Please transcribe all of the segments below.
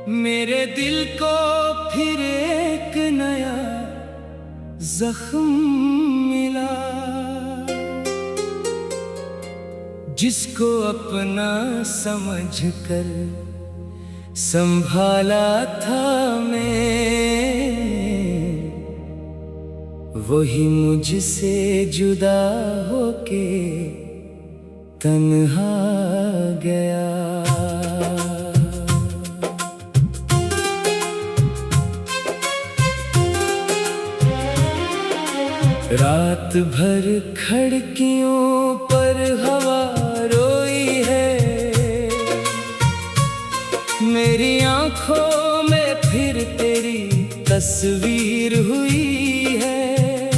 मेरे दिल को फिर एक नया जख्म मिला, जिसको अपना समझकर संभाला था मैं, वही मुझसे जुदा होके तन्हा गया। रात भर खिड़कियों पर हवा रोई है, मेरी आंखों में फिर तेरी तस्वीर हुई है।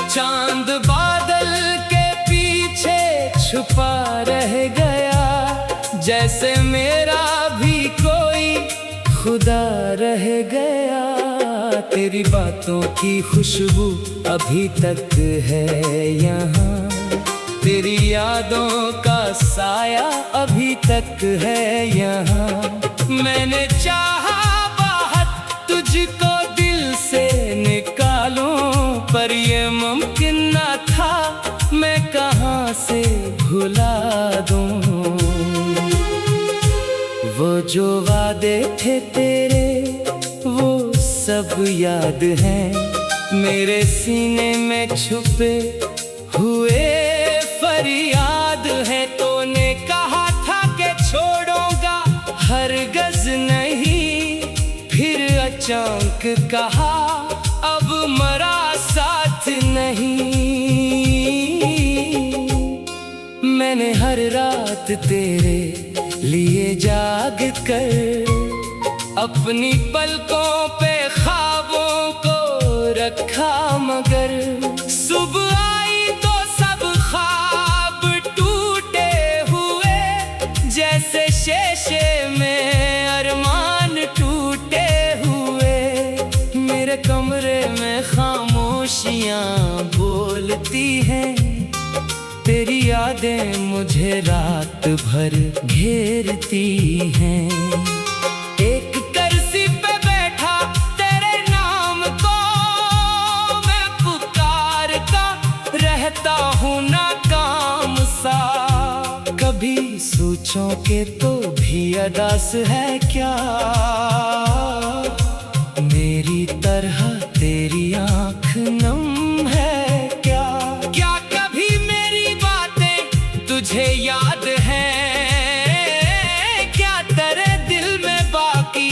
चांद बादल के पीछे छुपा रह गया, जैसे मेरा भी कोई खुदा रह गया। तेरी बातों की खुशबू अभी तक है यहाँ, तेरी यादों का साया अभी तक है यहाँ। मैंने चाहा बहुत तुझको दिल से निकालूं, पर ये मुमकिन न था, मैं कहाँ से भुला दूं। वो जो वादे थे तेरे वो सब याद हैं, मेरे सीने में छुपे हुए फरियाद है। तूने कहा था कि छोड़ूंगा हरगिज़ नहीं, फिर अचानक कहा अब मरा साथ नहीं। मैंने हर रात तेरे लिए जाग कर अपनी पलकों पे ख्वाबों को रखा, मगर सुबह आई तो सब ख्वाब टूटे हुए, जैसे शीशे में अरमान टूटे हुए। मेरे कमरे में खामोशियां बोलती हैं, तेरी यादें मुझे रात भर घेरती हैं। एक कुर्सी पे बैठा तेरे नाम को मैं पुकारता रहता हूँ नाकाम सा। कभी सोचों के तो भी अदास है क्या, मेरी तरह तेरी आँख नम है क्या। क्या कभी मेरी बातें तुझे याद हैं, क्या तेरे दिल में बाकी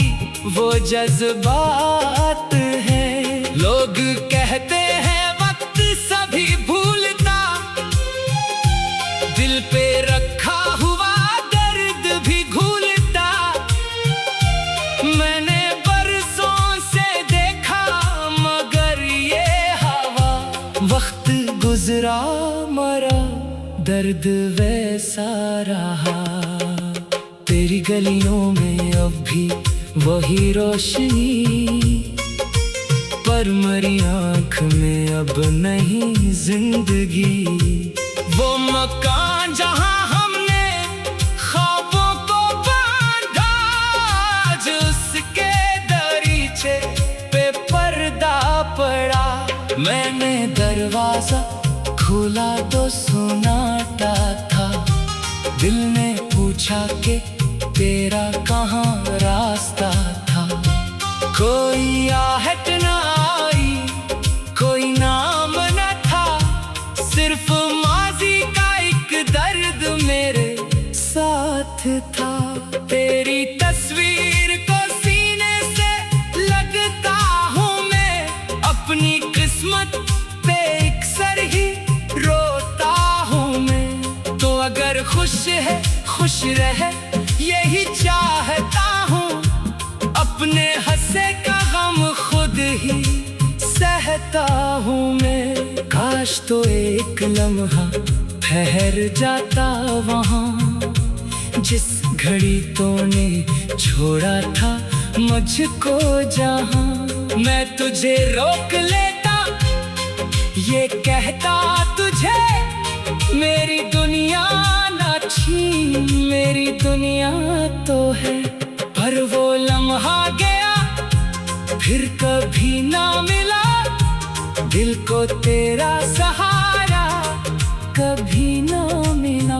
वो जज्बात हैं। लोग कहते हैं वक्त सभी भूलता, दिल पे रखा हुआ दर्द भी घूलता। मैंने बरसों से देखा मगर ये हवा, वक्त गुजरा मरा दर्द वैसा रहा। तेरी गलियों में अब भी वही रोशनी, पर मरी आँख में अब नहीं जिंदगी। वो मकान जहाँ हमने ख्वाबों को बांधा, आज उसके दरीचे पे पर्दा पड़ा। मैंने दरवाजा खोला तो सन्नाटा था, दिल ने पूछा कि तेरा कहाँ रास्ता था। कोई आहट न आई, कोई नाम न था, सिर्फ माजी का एक दर्द मेरे साथ था। तेरी तस्वीर को सीने से लगता हूँ मैं, अपनी किस्मत पे अक्सर ही रोता हूँ मैं। तो अगर खुश है खुश रहे यही चाहता हूँ, अपने हंसे का गम खुद ही सहता हूँ मैं। काश तो एक लम्हा ठहर जाता वहाँ, जिस घड़ी तूने छोड़ा था मुझको जहाँ। मैं तुझे रोक लेता, ये कहता तुझे मेरी दुनिया ना छीन, मेरी दुनिया तो है पर वो लम्हा गया फिर कभी ना मिला। दिल को तेरा सहारा कभी ना मिला।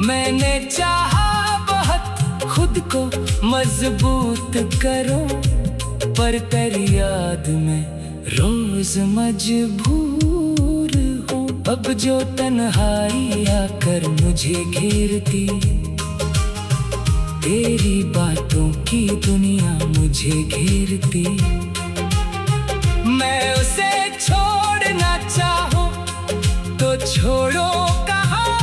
मैंने चाहा बहुत खुद को मजबूत करो, पर तेरी याद में रोज मजबूर हूँ। अब जो तन्हाई आकर मुझे घेरती, तेरी बातों की दुनिया मुझे घेरती। मैं उसे छोड़ना चाहूं तो छोड़ो कहाँ,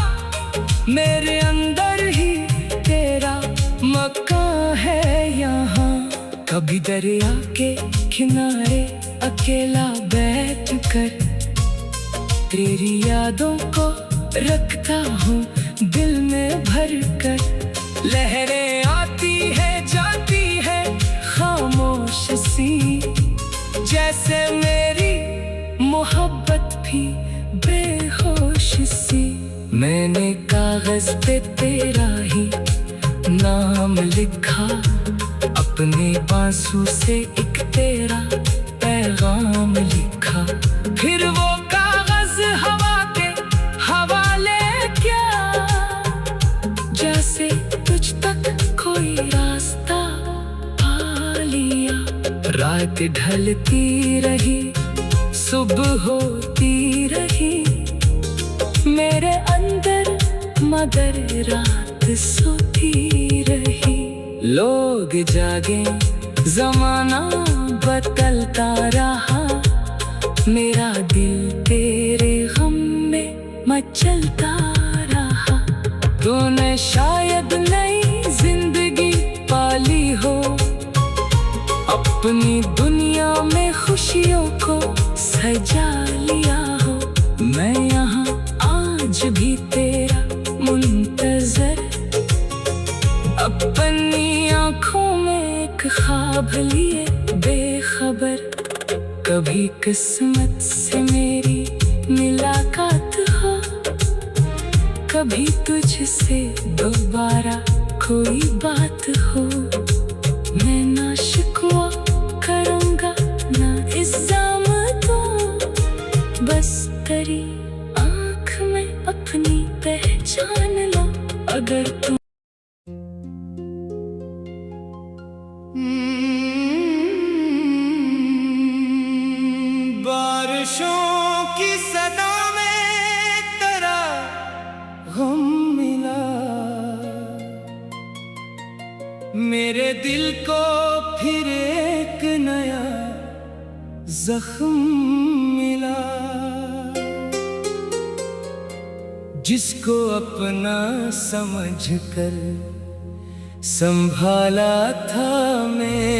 मेरे अंदर ही तेरा मकान है यहाँ। कभी दरिया के किनारे अकेला बैठ कर तेरी यादों को रखता हूँ दिल में भर कर। लहरें आती है जाती है खामोश सी, जैसे मेरी मोहब्बत भी बेहोश सी। मैंने कागज पे तेरा ही नाम लिखा, अपने बांसुं से एक तेरा पैगाम लिखा। फिर वो कागज हवा के हवाले क्या, जैसे तुझ तक कोई रास्ता पा लिया। रात ढलती रही सुबह होती रही मेरे अंदर, मगर रात सोती रही। लोग जागे जमाना बदलता रहा, मेरा दिल तेरे गम में मचलता रहा। तूने शायद नई जिंदगी पाली हो, अपनी दुनिया में खुशियों को सजा लिया हो। मैं यहाँ आज भी तेरा मुंतजर, अपनी आँखों में एक ख्वाब लिए बेखबर। कभी किस्मत से मेरी मुलाकात हो, कभी तुझसे दोबारा कोई बात हो। मैं ना शिकवा करूँगा ना इल्ज़ाम दूँ, बस तेरी आँख में अपनी पहचान लो। अगर तू बारिशों की सदा में तेरा गम मिला, मेरे दिल को फिर एक नया जख्म मिला। जिसको अपना समझकर संभाला था मैं,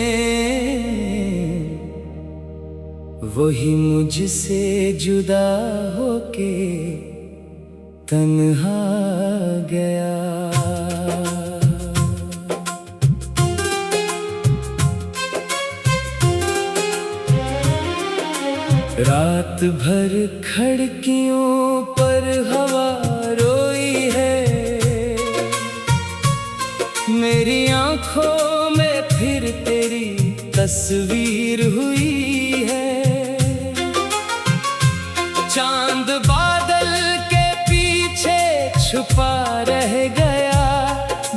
वही मुझसे जुदा होके तन्हा गया। रात भर खिड़कियों पर हवा रोई है, मेरी आंखों में फिर तेरी तस्वीर हुई है। चांद बादल के पीछे छुपा रह गया,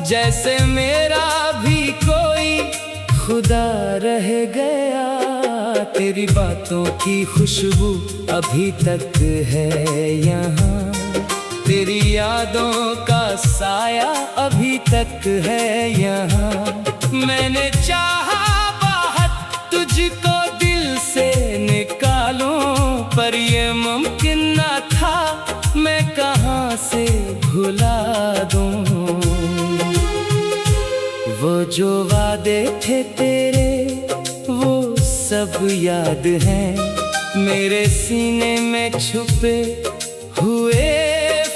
जैसे मेरा भी कोई खुदा रह गया। तेरी बातों की खुशबू अभी तक है यहाँ, तेरी यादों का साया अभी तक है यहाँ। मैंने चाहा बहुत तुझको दिल से निकालूं, पर ये मुमकिन न था, मैं कहाँ से भुला दूं। वो जो वादे थे तेरे वो सब याद हैं, मेरे सीने में छुपे हुए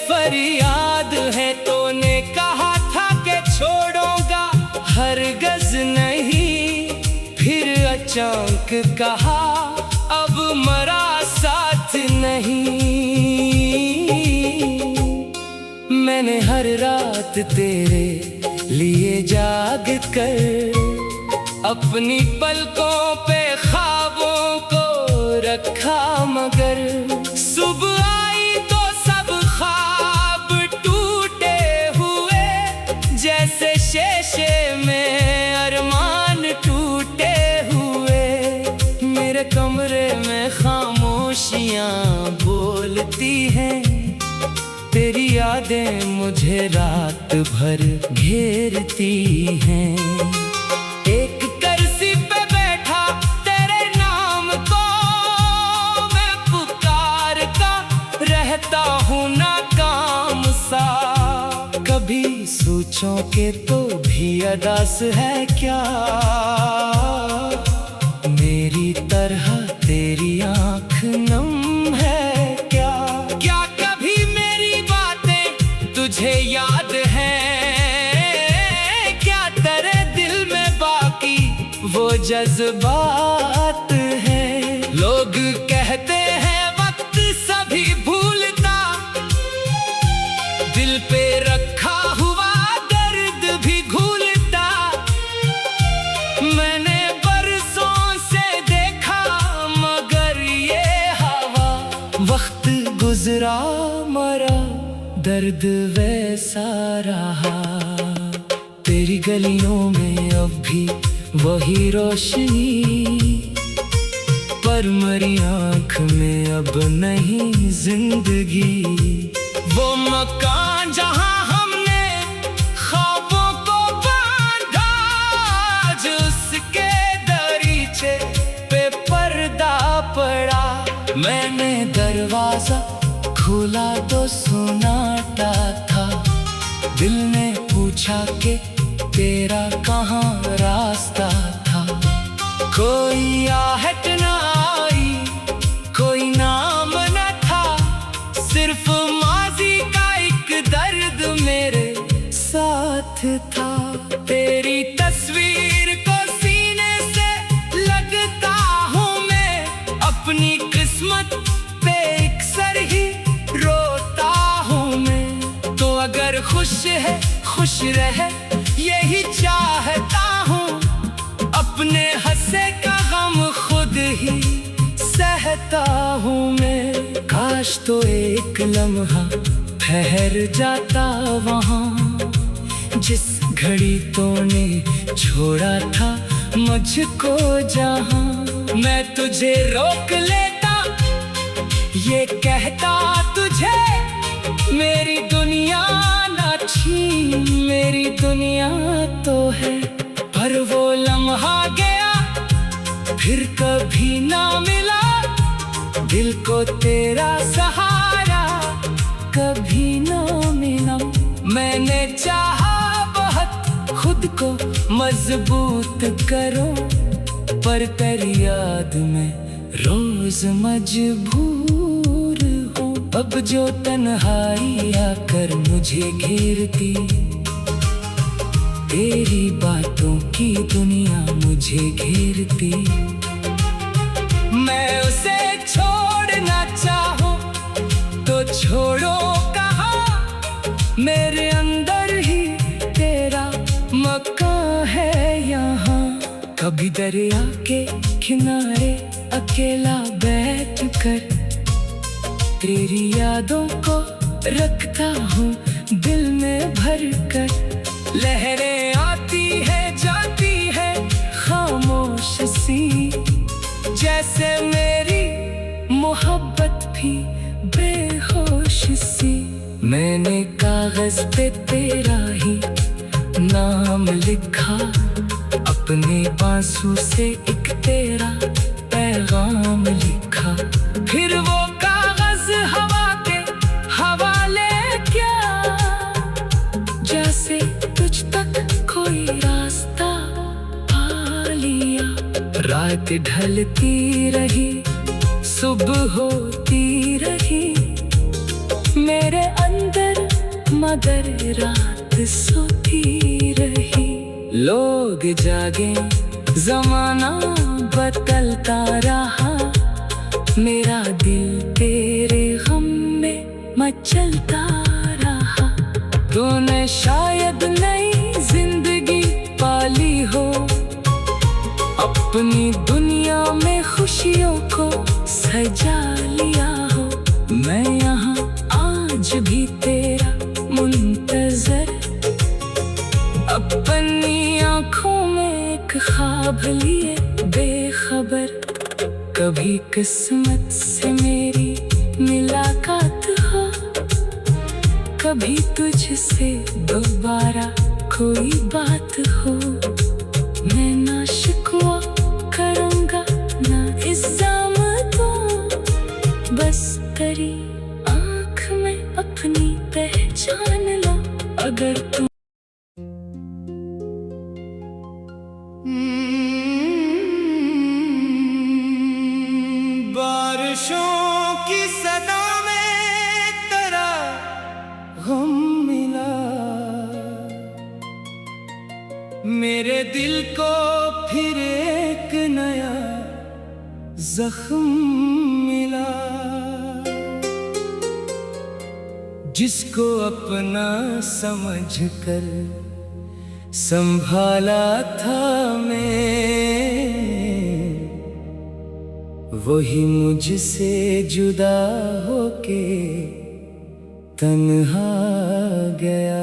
फरियाद है। तूने कहा था कि छोड़ूंगा हरगज़ नहीं, फिर अचानक कहा अब मरा साथ नहीं। मैंने हर रात तेरे लिए जाग कर अपनी पलकों पे ख्वाबों को रखा, मगर सुबह आई तो सब ख्वाब टूटे हुए, जैसे शीशे में अरमान टूटे हुए। मेरे कमरे में खामोशियां बोलती हैं, तेरी यादें मुझे रात भर घेरती हैं। एक कुर्सी पे बैठा तेरे नाम को मैं पुकारता रहता हूँ नाकाम सा। कभी सोचों के तो भी अदास है क्या, मेरी तरह तेरी आँख नम है क्या? क्या कभी मेरी बातें तुझे याद है? क्या तेरे दिल में बाकी वो जज्बात है? लोग कहते हैं वक्त सभी भूलता, दिल पे रखा हुआ दर्द भी घूलता। मैंने बरसों से देखा मगर ये हवा, वक्त गुजरा मरा दर्द वैसा रहा। तेरी गलियों में अब भी वही रोशनी, पर मरी आँख में अब नहीं जिंदगी। वो मकान जहाँ हमने ख्वाबों को बांधा, आज उसके दरीचे पे पर्दा पड़ा। मैंने दरवाजा खोला तो सन्नाटा था, दिल ने पूछा कि तेरा कहाँ रास्ता था। कोई आहट न आई, कोई नाम न था, सिर्फ माजी का एक दर्द मेरे साथ था। तेरी तस्वीर को सीने से लगता हूँ मैं, अपनी किस्मत पे अक्सर ही रोता हूँ मैं। तो अगर खुश है खुश रहे यही चाहता हूँ, अपने हंसे का गम खुद ही सहता हूँ मैं। काश तो एक लम्हा ठहर जाता वहाँ, जिस घड़ी तूने छोड़ा था मुझको जहाँ। मैं तुझे रोक लेता, ये कहता तुझे मेरी दुनिया ना छीन, मेरी दुनिया तो है। पर वो लम्हा गया फिर कभी ना मिला, दिल को तेरा सहारा कभी ना मिला। मैंने चाहा बहुत खुद को मजबूत करूं, पर तेरी याद में रोज मजबूर हूँ। अब जो तन्हाई आकर मुझे घेरती, तेरी बातों की दुनिया मुझे घेरती। मैं उसे छोड़ना चाहूँ तो छोड़ो कहाँ, मेरे अंदर ही तेरा मकान है यहाँ। कभी दरिया के किनारे अकेला बैठ कर तेरी यादों को रखता हूँ दिल में भर कर। लहरें आती है जाती है खामोश सी, जैसे मेरी मोहब्बत भी बेहोश सी। मैंने कागज पे तेरा ही नाम लिखा, अपने आंसू से एक तेरा पैगाम लिखा। फिर वो कागज हवा के हवाले क्या, जैसे तुझ तक कोई रास्ता पा लिया। रात ढलती रही सुबह होती रही मेरे अंदर, मगर रात सोती रही। लोग जागे जमाना बदलता रहा, मेरा दिल तेरे गम में मचलता रहा। तूने शायद नई जिंदगी पाली हो, एक ख्वाब लिए बेखबर, कभी किस्मत से मेरी मुलाकात हो, कभी तुझसे दोबारा कोई बात हो। मैं ना शिकवा करूँगा ना इल्ज़ाम दूँ, बस तेरी आँख में अपनी पहचान लो। अगर तुम बारिशों की सदा में तेरा गम मिला, मेरे दिल को फिर एक नया जख्म मिला। जिसको अपना समझकर संभाला था मैं, वही मुझसे जुदा होके तन्हा गया।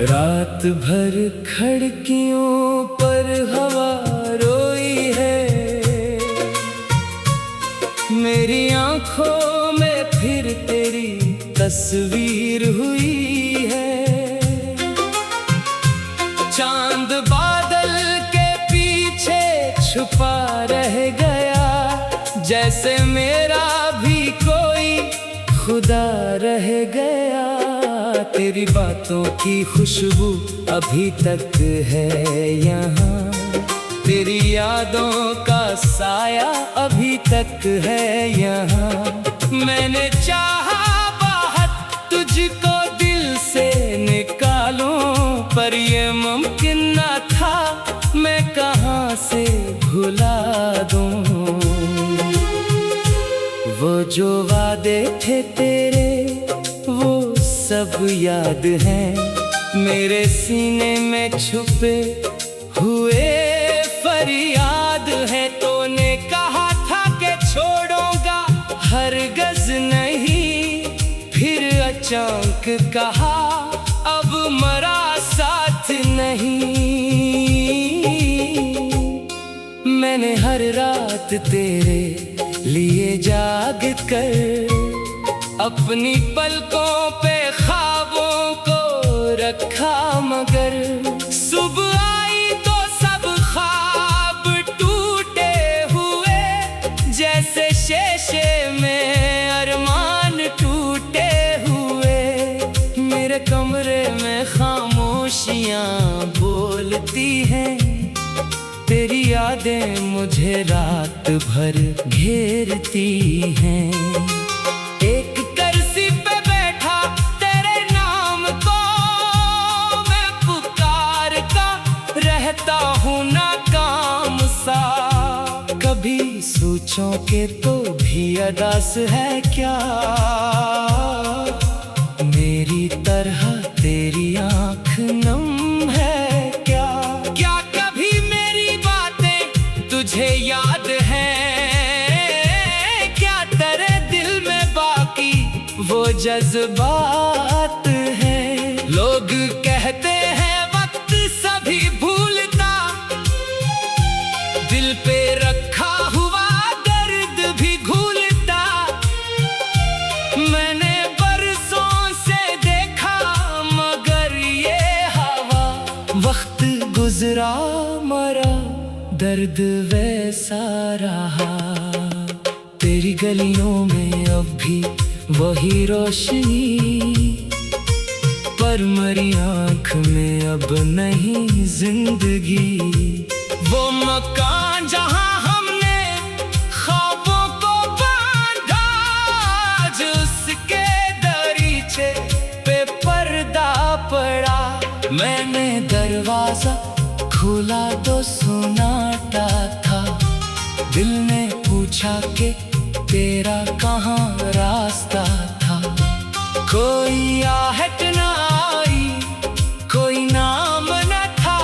रात भर खिड़कियों पर हवा रोई है, मेरी आंखों में फिर तेरी तस्वीर हुई है। चांद बादल के पीछे छुपा रह गया, जैसे मेरा भी कोई खुदा रह गया। तेरी बातों की खुशबू अभी तक है यहाँ, तेरी यादों का साया अभी तक है यहाँ। मैंने चाहा बहुत तुझको दिल से निकालूं, पर ये मुमकिन न था, मैं कहाँ से भुला दूं। वो जो वादे थे तेरे वो सब याद हैं, मेरे सीने में छुपे हुए फरियाद है। तूने कहा था कि छोड़ूंगा हरगज़ नहीं, फिर अचानक कहा अब मरा साथ नहीं। मैंने हर रात तेरे लिए जाग कर अपनी पलकों पे ख्वाबों को रखा, मगर सुबह आई तो सब ख्वाब टूटे हुए, जैसे शीशे में अरमान टूटे हुए। मेरे कमरे में खामोशियां बोलती हैं, तेरी यादें मुझे रात भर घेरती हैं। एक कुर्सी पे बैठा तेरे नाम को मैं पुकारता रहता हूँ नाकाम सा। कभी सोचों के तो भी अदास है क्या, मेरी तरह तेरी आँख नम है क्या। क्या कभी मेरी बातें तुझे याद हैं, क्या तेरे दिल में बाकी वो जज्बात हैं। लोग कहते हैं वक्त सभी भूलता, दिल पे रखा हुआ दर्द भी घूलता। मैंने बरसों से देखा मगर ये हवा, वक्त गुजरा मरा दर्द वैसा रहा। तेरी गलियों में अब भी वही रोशनी, पर मरी आँख में अब नहीं जिंदगी। वो मकान जहाँ हमने ख्वाबों को बांधा, आज उसके दरीचे पे पर्दा पड़ा। मैंने दरवाजा खोला तो सन्नाटा था, दिल ने पूछा कि तेरा कहाँ रास्ता था। कोई आहट न आई, कोई नाम न था,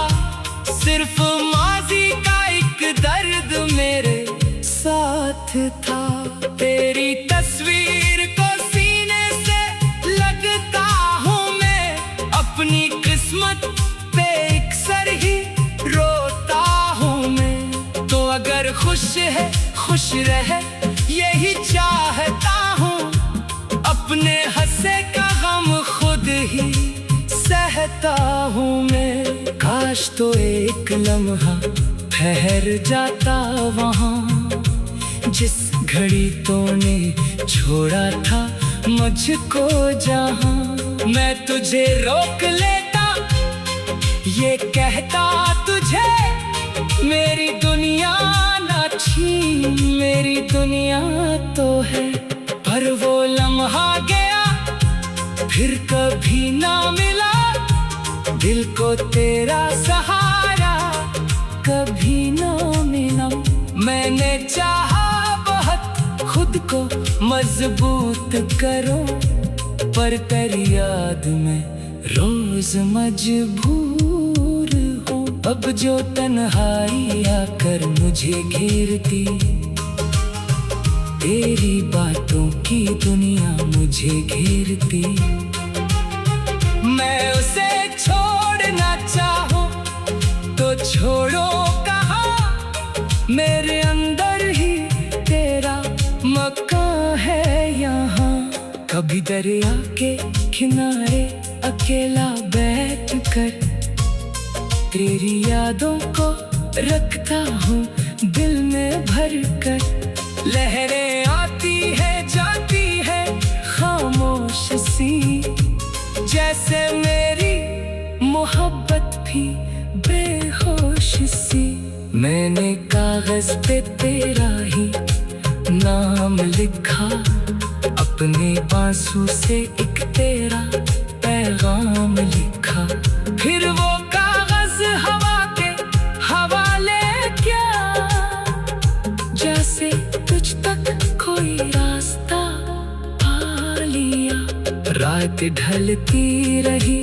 सिर्फ माजी का एक दर्द मेरे साथ था। तेरी तस्वीर को ख्वाहिश है खुश रहे यही चाहता हूँ। अपने हंसे का गम खुद ही सहता हूँ मैं। काश तो एक लम्हा ठहर जाता वहाँ, जिस घड़ी तूने छोड़ा था मुझको जहाँ। मैं तुझे रोक लेता ये कहता तुझे मेरी दुनिया ना छीन, मेरी दुनिया तो है। पर वो लम्हा गया फिर कभी ना मिला, दिल को तेरा सहारा कभी ना मिला। मैंने चाहा बहुत खुद को मजबूत करो, पर तेरी याद में रोज मजबूर हूँ। अब जो तन्हाई आकर मुझे घेरती, तेरी बातों की दुनिया मुझे घेरती। मैं उसे छोड़ना चाहूँ तो छोड़ो कहाँ, मेरे अंदर ही तेरा मकान है यहाँ। कभी दरिया के किनारे अकेला बैठकर तेरी यादों को रखता हूँ दिल में भरकर। लहरें आती है जाती है खामोश सी, जैसे मेरी मोहब्बत भी बेहोश सी। मैंने कागज पे तेरा ही नाम लिखा, अपने आंसू से एक तेरा पैगाम लिखा। फिर वो कागज हवा के हवाले क्या, जैसे तुझ तक कोई रास्ता पा लिया। रात ढलती रही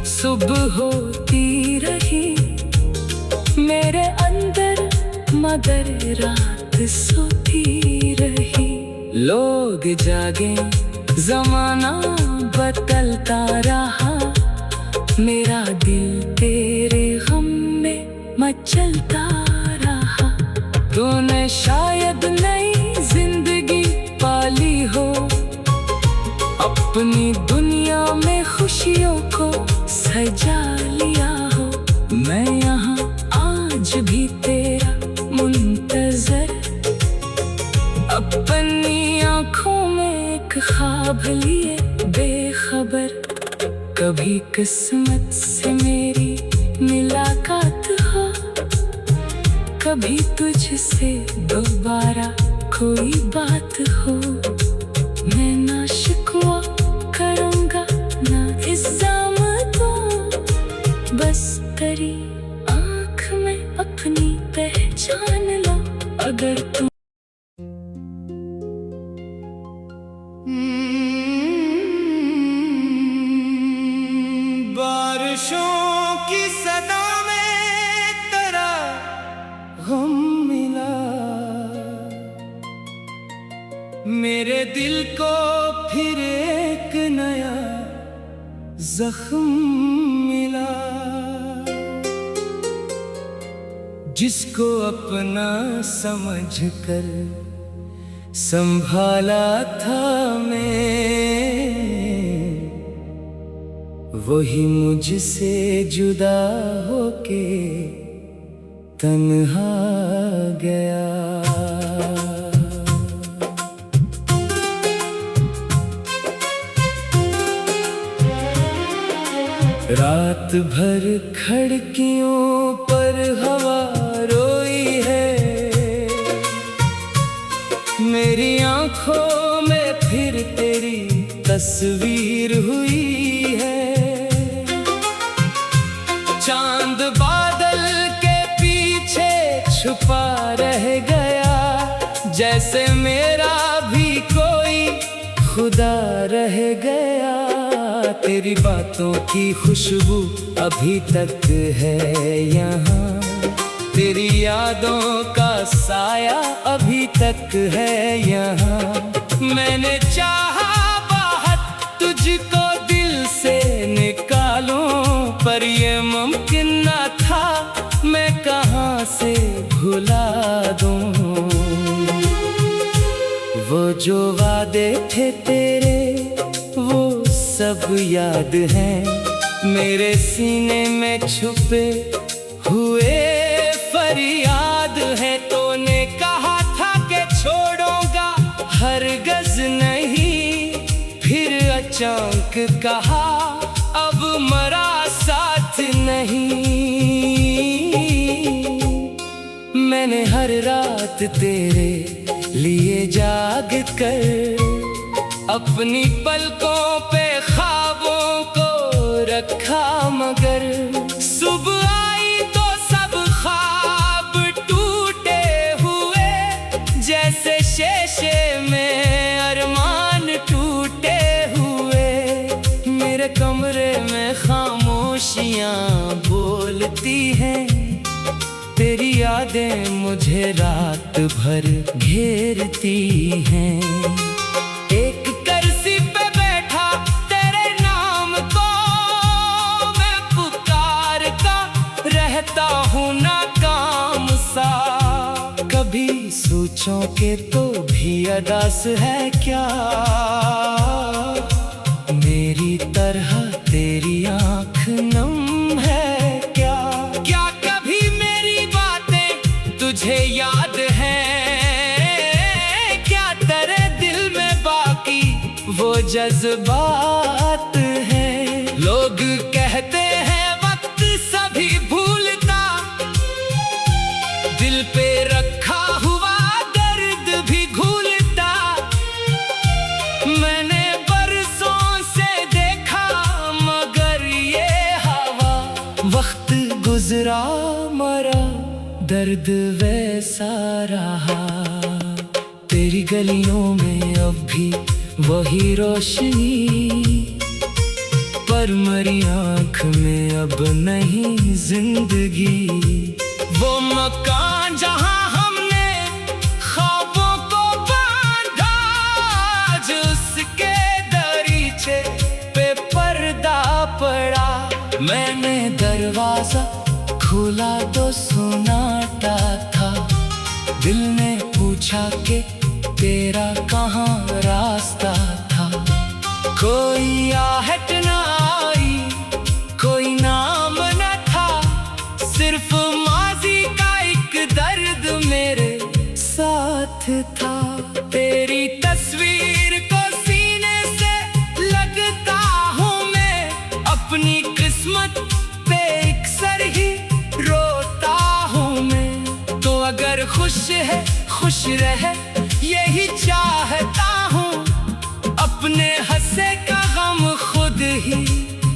सुबह होती रही मेरे अंदर, मगर रात सोती रही। लोग जागे जमाना बदलता रहा, मेरा दिल तेरे गम में मचलता रहा। तूने शायद नई जिंदगी पाली हो, अपनी दुनिया में खुशियों को सजा लिया हो। मैं यहाँ आज भी तेरा मुंतजर, अपनी आँखों में एक ख्वाब लिए बेखबर। कभी किस्मत से मेरी मुलाकात हो, कभी तुझसे दोबारा कोई बात हो। मैं ना शिकवा करूँगा ना इल्ज़ाम दूँ, बस तेरी आँख में अपनी पहचान लो। अगर तू बारिशों की सदा में तेरा गम मिला, मेरे दिल को फिर एक नया जख्म मिला। जिसको अपना समझकर संभाला था मैं, वही मुझसे जुदा होके तन्हा गया। रात भर खिड़कियों पर हवा रोई है, मेरी आंखों में फिर तेरी तस्वीर हुई है। चांद बादल के पीछे छुपा रह गया, जैसे मेरा भी कोई खुदा रह गया। तेरी बातों की खुशबू अभी तक है यहाँ, तेरी यादों का साया अभी तक है यहाँ। मैंने चाहा बहुत तुझको दिल से निकालूं, पर ये मुमकिन न था, मैं कहाँ से भुला दूं। जो वादे थे तेरे वो सब याद हैं। मेरे सीने में छुपे हुए फरियाद है। तूने कहा था कि छोड़ूंगा हरगज़ नहीं, फिर अचानक कहा अब मरा साथ नहीं। मैंने हर रात तेरे लिए जाग कर अपनी पलकों पे ख्वाबों को रखा, मगर सुबह आई तो सब ख्वाब टूटे हुए, जैसे शीशे में अरमान टूटे हुए। मेरे कमरे में खामोशियां बोलती हैं, तेरी यादें मुझे रात भर घेरती हैं। एक कुर्सी पे बैठा तेरे नाम को मैं पुकारता रहता हूँ नाकाम सा। कभी सोचों के तो भी अदास है क्या, मेरी तरह तेरी आँख नम है क्या। क्या कभी मेरी बातें तुझे याद है, क्या तेरे दिल में बाकी वो जज्बात है। लोग कहते हैं वक्त सभी भूलता, दिल पे रखा हुआ दर्द भी घूलता। मैंने बरसों से देखा मगर ये हवा, वक्त गुजरा मरा दर्द वैसा रहा। तेरी गलियों में अब भी वही रोशनी, पर मरी आँख में अब नहीं जिंदगी। वो मकान जहाँ हमने ख्वाबों को बांधा, आज उसके दरीचे पे पर्दा पड़ा। मैंने दरवाजा खोला तो सन्नाटा था, दिल ने पूछा कि तेरा कहाँ रास्ता था। कोई आहट न आई, कोई नाम न था, सिर्फ माजी का एक दर्द मेरे साथ था। तेरी तस्वीर को सीने से लगता हूँ मैं, अपनी किस्मत पे अक्सर ही रोता हूँ मैं। तो अगर खुश है खुश रहे यही चाहता हूँ, अपने हंसे का गम खुद ही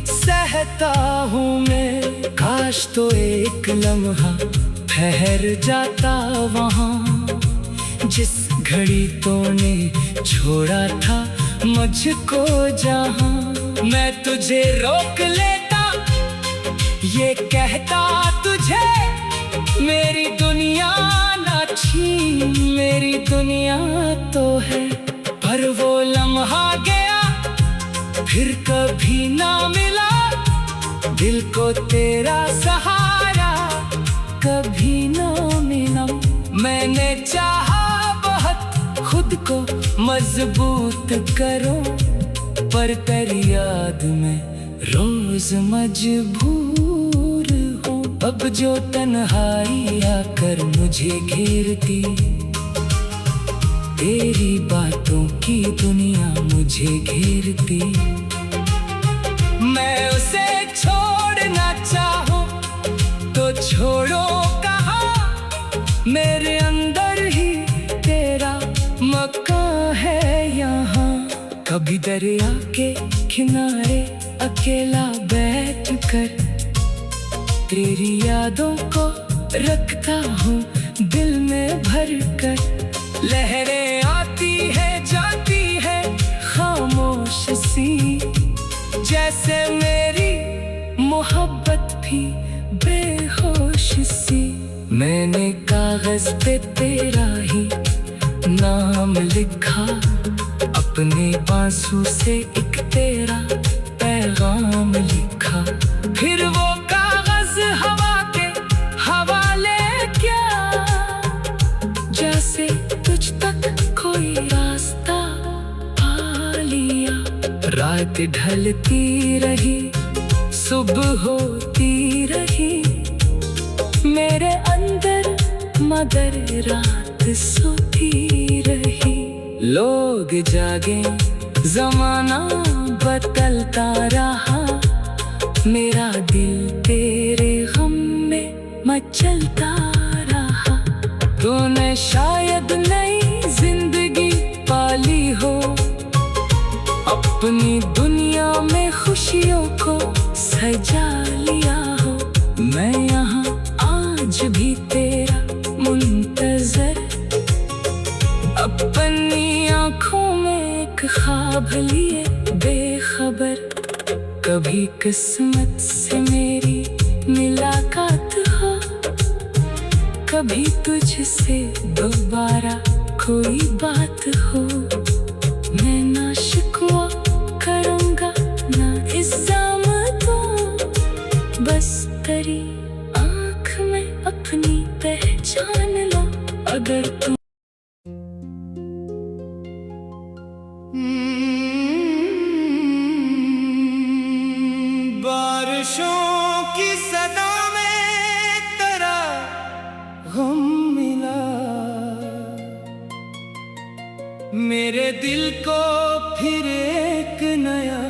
सहता हूँ मैं। काश तो एक लम्हा ठहर जाता वहाँ, जिस घड़ी तूने छोड़ा था मुझको जहाँ। मैं तुझे रोक लेता ये कहता तुझे मेरी दुनिया ना छीन, मेरी दुनिया तो है। पर वो लम्हा गया फिर कभी ना मिला, दिल को तेरा सहारा कभी ना मिला। मैंने चाहा बहुत खुद को मजबूत करूं, पर तेरी याद में रोज मजबूर हूँ। अब जो तन्हाई आकर मुझे घेरती, तेरी बातों की दुनिया मुझे घेरती। मैं उसे छोड़ना चाहूँ तो छोड़ो कहाँ, मेरे अंदर ही तेरा मकान है यहाँ। कभी दरिया के किनारे अकेला बैठ कर तेरी यादों को रखता हूँ दिल में भर कर। लहरें आती है जाती है खामोश सी, जैसे मेरी मोहब्बत भी बेहोश सी। मैंने कागज पे तेरा ही नाम लिखा, अपने आंसू से एक तेरा पैगाम लिखा। फिर वो कागज हवा के हवाले क्या, जैसे तुझ तक कोई रास्ता रात ढलती रही, सुबह होती रही मेरे अंदर, मगर रात सोती रही। लोग जागे, जमाना बदलता रहा, मेरा दिल तेरे गम में मचलता रहा। तूने शायद नई जिंदगी पाली हो, अपनी दुनिया में खुशियों को सजा लिया हो। मैं यहाँ आज भी तेरा मुंतजर, अपनी आँखों में एक ख्वाब लिए बेखबर। कभी किस्मत से मेरी मुलाकात हो, कभी तुझसे दोबारा कोई बात हो। मैं ना शिकवा करूँगा ना इल्ज़ाम दूँ, बस तेरी आँख में अपनी पहचान लो। अगर तू बारिशों की सदा में तेरा गम मिला, मेरे दिल को फिर एक नया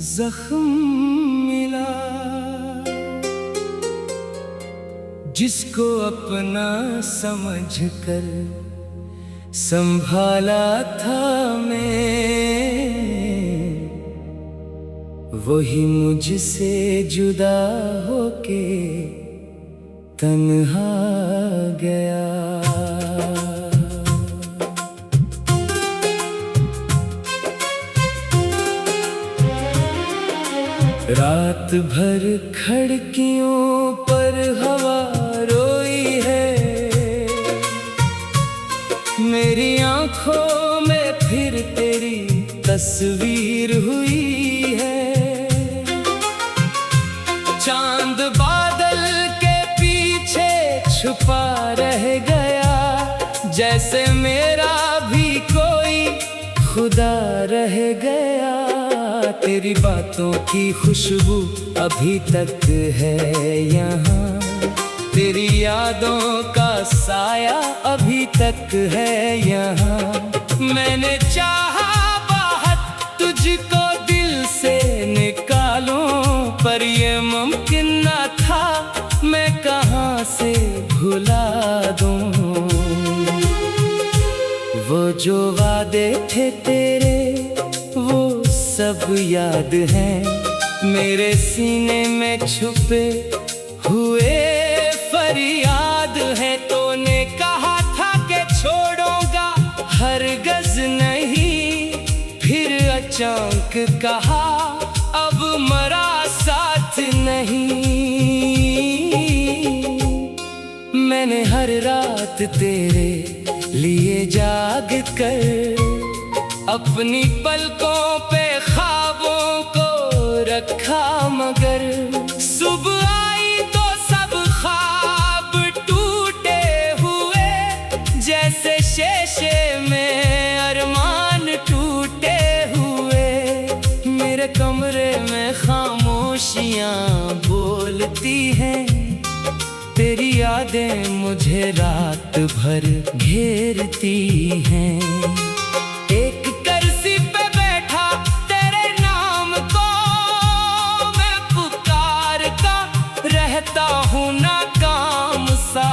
जख्म मिला। जिसको अपना समझकर संभाला था मैं, वही मुझसे जुदा होके तन्हा गया। रात भर खिड़कियों पर हवा रोई है, मेरी आंखों में फिर तेरी तस्वीर हुई है। चांद बादल के पीछे छुपा रह गया, जैसे मेरा भी कोई खुदा रह गया। तेरी बातों की खुशबू अभी तक है यहाँ, तेरी यादों का साया अभी तक है यहाँ। मैंने चाहा बहुत तुझको दिल से निकालूं, पर ये मुमकिन न था, मैं कहाँ से भुला दूं। वो जो वादे थे तेरे वो सब याद हैं, मेरे सीने में छुपे हुए फरियाद है। तूने कहा था कि छोड़ूंगा हरगज़ नहीं, फिर अचानक कहा अब मरा साथ नहीं। मैंने हर रात तेरे लिए जाग कर अपनी पलकों पे ख्वाबों को रखा, मगर सुबह आई तो सब ख्वाब टूटे हुए, जैसे शीशे में अरमान टूटे हुए। मेरे कमरे में खामोशियाँ बोलती हैं, तेरी यादें मुझे रात भर घेरती हैं। एक कुर्सी पे बैठा तेरे नाम को मैं पुकारता रहता हूँ नाकाम सा।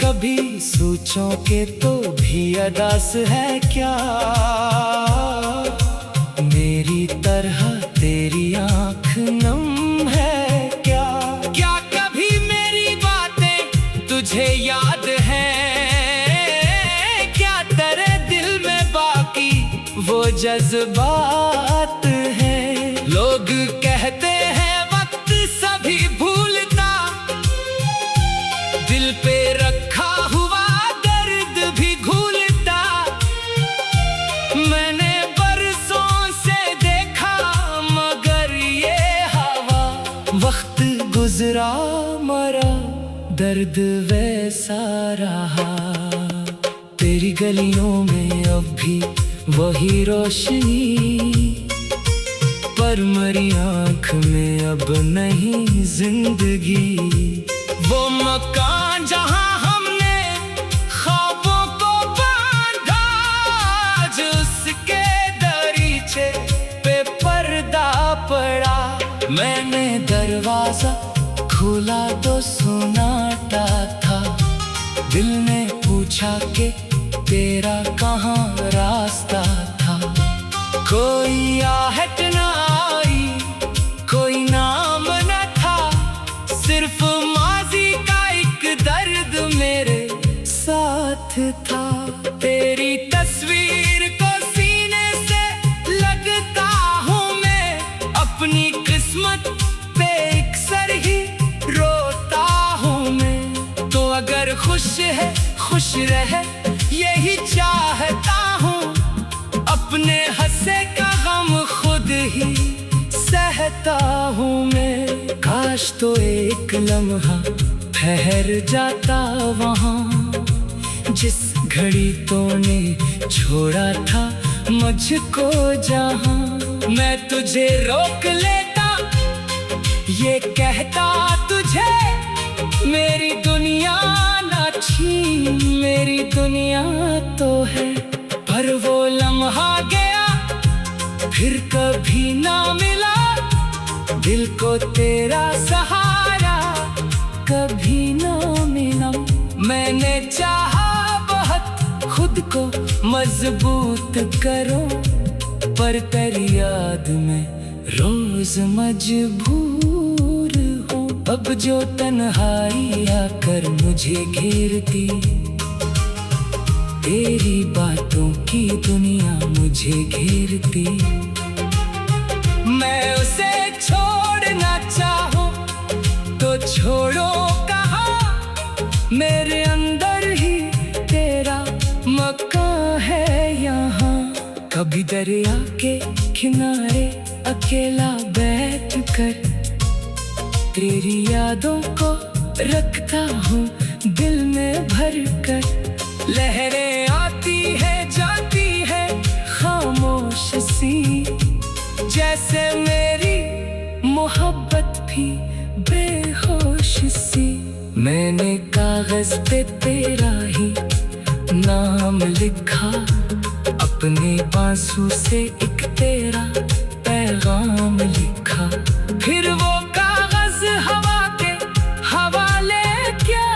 कभी सोचों के तो भी अदास है क्या, मेरी तरह तेरी आँख नम है क्या। क्या कभी मेरी बातें तुझे याद है, क्या तेरे दिल में बाकी वो जज्बात है। लोग कहते हैं वक्त सभी भूलता, दिल पे रखा हुआ दर्द भी घूलता। मैंने बरसों से देखा मगर ये हवा, वक्त गुजरा मरा दर्द वैसा रहा। तेरी गलियों में अब भी वही रोशनी, पर मरी आँख में अब नहीं जिंदगी। वो मकान जहाँ हमने ख्वाबों को बांधा, आज उसके दरीचे पे पर्दा पड़ा। मैंने दरवाजा खोला तो सन्नाटा था, दिल ने पूछा कि तेरा कहाँ रास्ता था। कोई आहट न आई, कोई नाम न था, सिर्फ माजी का एक दर्द मेरे साथ था। तेरी तस्वीर को सीने से लगता हूँ मैं, अपनी किस्मत पे अक्सर ही रोता हूँ मैं। तो अगर खुश है खुश रहे यही चाहता हूँ, अपने हंसे का गम खुद ही सहता हूँ मैं। काश तो एक लम्हा ठहर जाता वहाँ, जिस घड़ी तूने छोड़ा था मुझको जहाँ। मैं तुझे रोक लेता, ये कहता तुझे मेरी दुनिया ना छीन, मेरी दुनिया तो है। पर वो लम्हा गया फिर कभी ना मिला, दिल को तेरा सहारा कभी ना मिला। मैंने चाहा बहुत खुद को मजबूत करूं, पर तेरी याद में रोज मजबूर हूँ। अब जो तन्हाई आकर मुझे घेरती, तेरी बातों की दुनिया मुझे घेरती। मैं उसे छोड़ना चाहूं तो छोड़ो कहाँ, मेरे अंदर ही तेरा मकान है यहाँ। कभी दरिया के किनारे अकेला बैठकर तेरी यादों को रखता हूँ दिल में भरकर। लहरें आती है जाती है खामोश सी, जैसे मेरी मोहब्बत भी बेहोश सी। मैंने कागज पे तेरा ही नाम लिखा, अपने आंसू से एक तेरा पैगाम लिखा। फिर वो कागज हवा के हवाले क्या,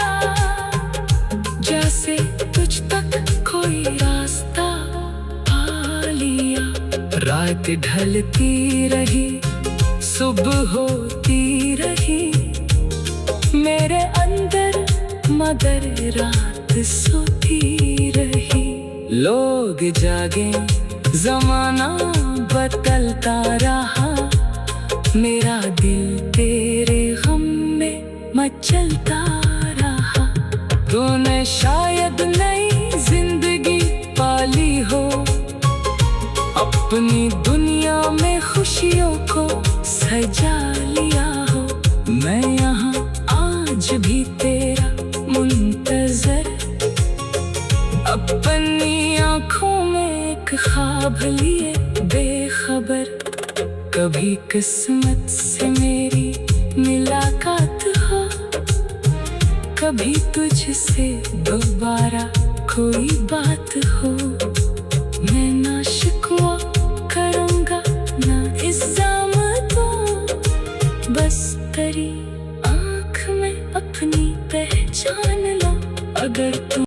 जैसे तुझ तक कोई रास्ता पा लिया। रात ढलती रही सुबह होती रही मेरे अंदर, मगर रात सोती रही। लोग जागे जमाना बदलता रहा, मेरा दिल तेरे गम में मचलता रहा। तूने शायद नई जिंदगी पाली हो, अपनी दुनिया में खुशियों को सजा लिया हो। मैं यहाँ आज भी तेरा मुंतजर, अपनी आँखों में एक ख्वाब लिए बेखबर। कभी किस्मत से मेरी मुलाकात हो, कभी तुझसे दोबारा कोई बात हो। मैं ना शिकवा करूँगा ना इल्ज़ाम दूँ, बस तेरी आँख में अपनी पहचान लो। अगर तुम